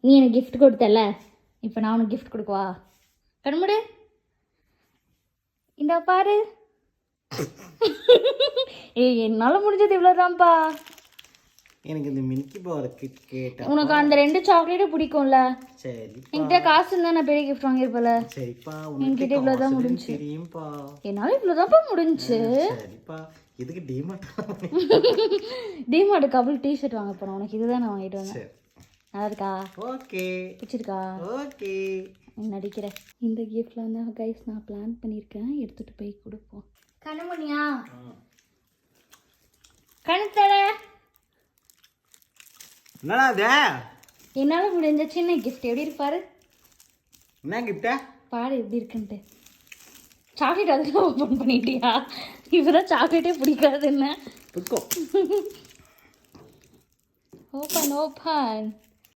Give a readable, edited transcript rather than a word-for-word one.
நீ எனக்கு கிஃப்ட் கொடுத்தல, இப்போ நான் உனக்கு கிஃப்ட் கொடுக்கவா? கண்முடு, இந்த பாரு. ஏய், என்னால் முடிஞ்சது இவ்வளோதான்ப்பா. எனக்கு இந்த மில்கி பார் கேட்டா உனக்கு அந்த 2 சாக்லேட்டும் பிடிக்கும்ல. சரி, என்கிட்ட காசு இருந்தா நான் பெரிய கிஃப்ட் வாங்கியிருப்பல. சரிப்பா. என்கிட்ட இவ்வளோதான் முடிஞ்சு. தெரியும்பா, என்னால் இவ்வளோதான்ப்பா முடிஞ்சு. சரிப்பா. இதுக்கு டிமார்ட் டிமார்ட் கபுள் டிஷர்ட் வாங்க போகிறோம். உனக்கு இதுதான் நான் வாங்கிட்டு வந்தேன். சரி, நல்லா இருக்கா? ஓகே, பிடிச்சிருக்கா? ஓகே. நடிக்கிறேன். இந்த கிஃப்ட்ல வந்து கைஸ் நான் பிளான் பண்ணியிருக்கேன், எடுத்துட்டு போய் கொடுப்போம். கண்ணமணியா, கணத்தட, என்னடா இது? என்னால முடிஞ்ச சின்ன கிஃப்ட். எப்படி இருப்பாரு? என்ன கிஃப்டா? பாரு எப்படி இருக்குன்ட்டு. சாக்லேட் அதுக்கு ஓப்பன் பண்ணிட்டியா? இப்பதான் சாக்லேட்டே பிடிக்காது என்ன. பிடிக்கும். Open open.